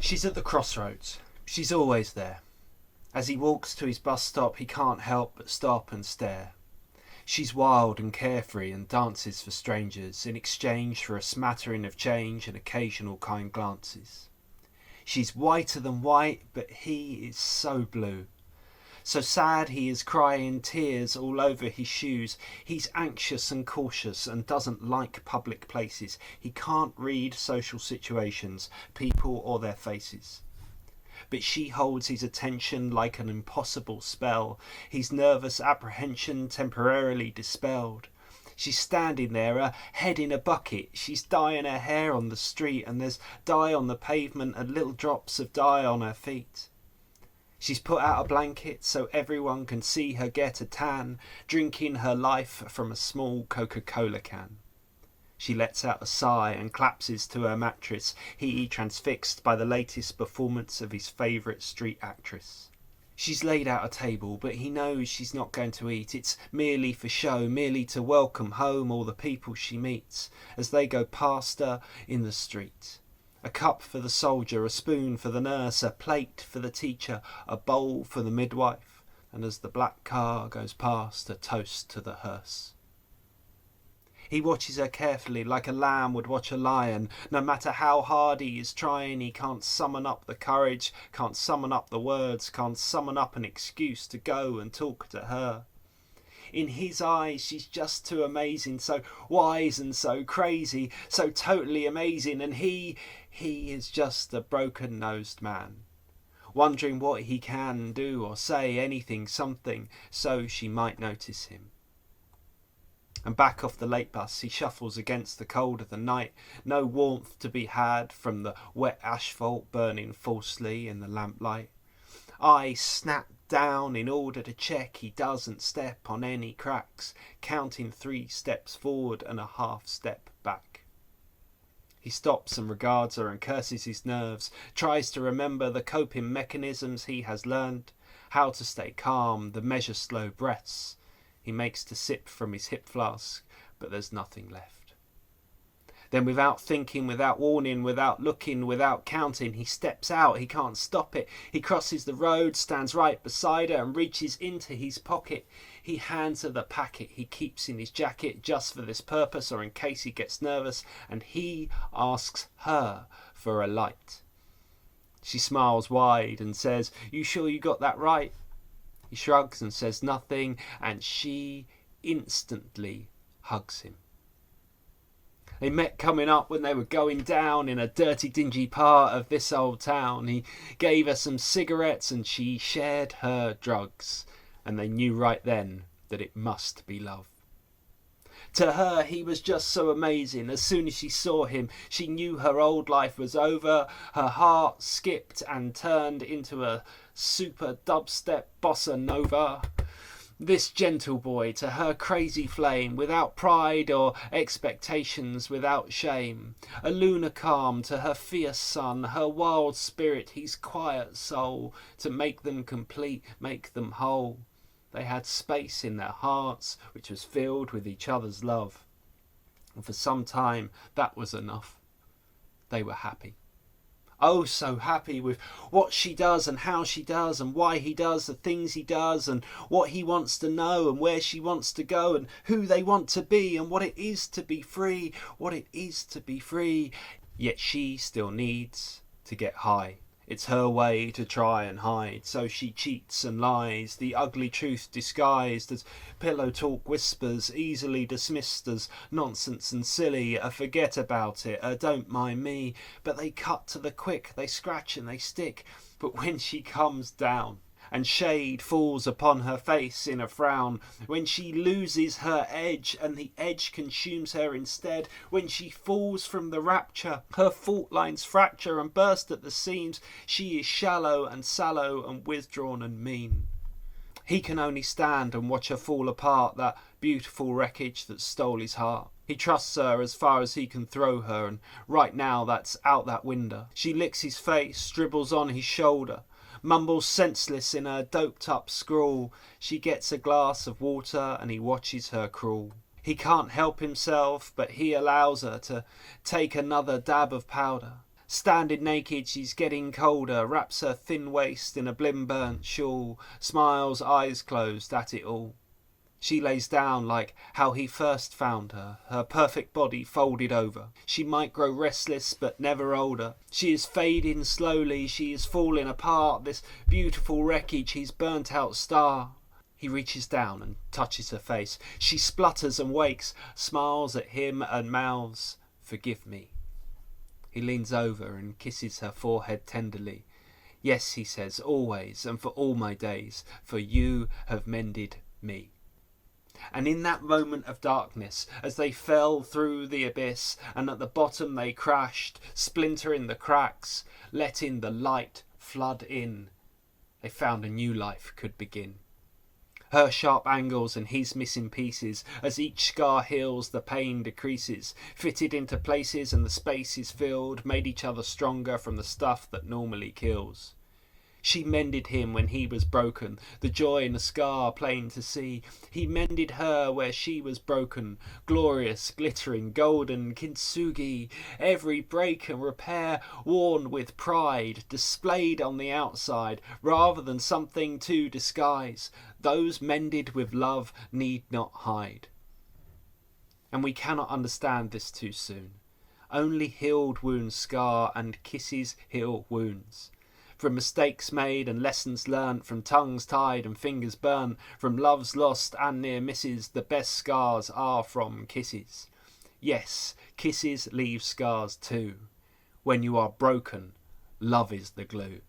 She's at the crossroads. She's always there. As he walks to his bus stop, he can't help but stop and stare. She's wild and carefree and dances for strangers in exchange for a smattering of change and occasional kind glances. She's whiter than white, but he is so blue. So sad he is crying tears all over his shoes. He's anxious and cautious and doesn't like public places. He can't read social situations, people or their faces. But she holds his attention like an impossible spell, his nervous apprehension temporarily dispelled. She's standing there, her head in a bucket. She's dyeing her hair on the street, and there's dye on the pavement and little drops of dye on her feet. She's put out a blanket so everyone can see her get a tan, drinking her life from a small Coca-Cola can. She lets out a sigh and collapses to her mattress, he transfixed by the latest performance of his favourite street actress. She's laid out a table, but he knows she's not going to eat. It's merely for show, merely to welcome home all the people she meets as they go past her in the street. A cup for the soldier, a spoon for the nurse, a plate for the teacher, a bowl for the midwife, and as the black car goes past, a toast to the hearse. He watches her carefully like a lamb would watch a lion. No matter how hard he is trying, he can't summon up the courage, can't summon up the words, can't summon up an excuse to go and talk to her. In his eyes she's just too amazing, so wise and so crazy, so totally amazing, and he is just a broken-nosed man, wondering what he can do or say, anything, something, so she might notice him. And back off the late bus he shuffles against the cold of the night, no warmth to be had from the wet asphalt burning falsely in the lamplight. Eyes snap down in order to check he doesn't step on any cracks, counting 3 steps forward and a half step back. He stops and regards her and curses his nerves, tries to remember the coping mechanisms he has learned, how to stay calm, the measure slow breaths. He makes to sip from his hip flask, but there's nothing left. Then without thinking, without warning, without looking, without counting, he steps out. He can't stop it. He crosses the road, stands right beside her and reaches into his pocket. He hands her the packet he keeps in his jacket just for this purpose or in case he gets nervous, and he asks her for a light. She smiles wide and says, "You sure you got that right?" He shrugs and says nothing, and she instantly hugs him. They met coming up when they were going down in a dirty, dingy part of this old town. He gave her some cigarettes and she shared her drugs, and they knew right then that it must be love. To her, he was just so amazing. As soon as she saw him, she knew her old life was over. Her heart skipped and turned into a super dubstep bossa nova. This gentle boy, to her crazy flame, without pride or expectations, without shame. A lunar calm to her fierce son, her wild spirit, his quiet soul, to make them complete, make them whole. They had space in their hearts, which was filled with each other's love. And for some time, that was enough. They were happy. Oh, so happy with what she does and how she does and why he does the things he does and what he wants to know and where she wants to go and who they want to be and what it is to be free, what it is to be free. Yet she still needs to get high. It's her way to try and hide, so she cheats and lies, the ugly truth disguised as pillow talk whispers, easily dismissed as nonsense and silly, a forget about it, a don't mind me, but they cut to the quick, they scratch and they stick. But when she comes down, and shade falls upon her face in a frown, when she loses her edge and the edge consumes her instead, when she falls from the rapture, her fault lines fracture and burst at the seams, she is shallow and sallow and withdrawn and mean. He can only stand and watch her fall apart, that beautiful wreckage that stole his heart. He trusts her as far as he can throw her, and right now that's out that window. She licks his face, dribbles on his shoulder, mumbles senseless in her doped-up scrawl. She gets a glass of water and he watches her crawl. He can't help himself, but he allows her to take another dab of powder. Standing naked, she's getting colder, wraps her thin waist in a blim-burnt shawl, smiles, eyes closed at it all. She lays down like how he first found her, her perfect body folded over. She might grow restless but never older. She is fading slowly, she is falling apart, this beautiful wreckage, his burnt out star. He reaches down and touches her face. She splutters and wakes, smiles at him and mouths, "Forgive me." He leans over and kisses her forehead tenderly. "Yes," he says, "always and for all my days, for you have mended me." And in that moment of darkness, as they fell through the abyss, and at the bottom they crashed, splintering the cracks, letting the light flood in, they found a new life could begin. Her sharp angles and his missing pieces, as each scar heals the pain decreases, fitted into places and the spaces filled, made each other stronger from the stuff that normally kills. She mended him when he was broken, the joy in the scar plain to see. He mended her where she was broken, glorious, glittering, golden, Kintsugi. Every break and repair worn with pride, displayed on the outside, rather than something to disguise. Those mended with love need not hide. And we cannot understand this too soon. Only healed wounds scar and kisses heal wounds. From mistakes made and lessons learnt, from tongues tied and fingers burnt, from loves lost and near misses, the best scars are from kisses. Yes, kisses leave scars too. When you are broken, love is the glue.